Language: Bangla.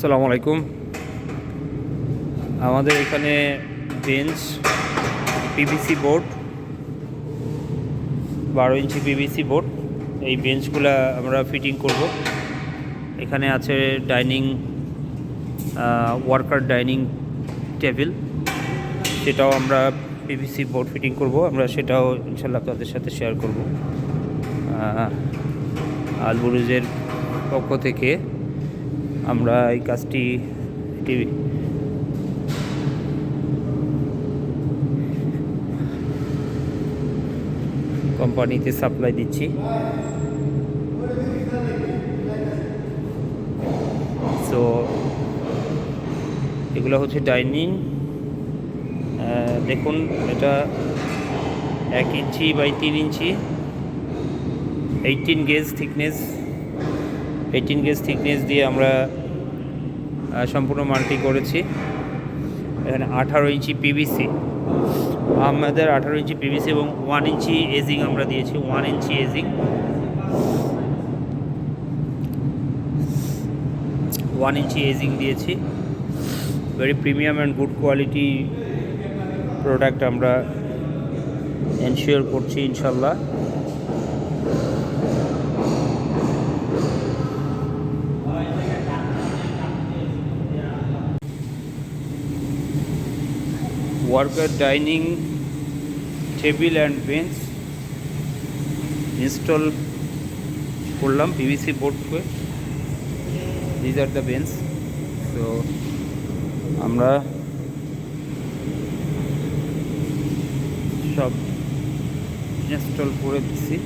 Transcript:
আসসালামু আলাইকুম। আমাদের এখানে বেঞ্চ পিভিসি বোর্ড 12 ইঞ্চি পিভিসি বোর্ড, এই বেঞ্চগুলো আমরা ফিটিং করব। এখানে আছে ডাইনিং ওয়ার্কার ডাইনিং টেবিল, সেটাও আমরা পিভিসি বোর্ড ফিটিং করব। আমরা সেটাও ইনশাল্লাহ তাদের সাথে শেয়ার করব। আলবুরুজের পক্ষ থেকে আমরা এই কাজটি কোম্পানিতে সাপ্লাই দিচ্ছি। সো এগুলো হচ্ছে ডাইনিং। দেখুন, এটা 1 inch by 3 inch, 18 gauge thickness দিয়ে আমরা সম্পূর্ণ মাল্টি করেছি। এখানে 18 ইঞ্চি পিভিসি, আমাদের 18 ইঞ্চি পিভিসি এবং 1 ইঞ্চি এজিং আমরা দিয়েছি। 1 ইঞ্চি এজিং, 1 ইঞ্চি এজিং দিয়েছি। Very premium and good quality product আমরা এনশিওর করছি ইনশাল্লাহ। Worker dining table and bench install করলাম পিভিসি বোর্ড করে। These are the bench. তো আমরা সব ইনস্টল করে দিচ্ছি।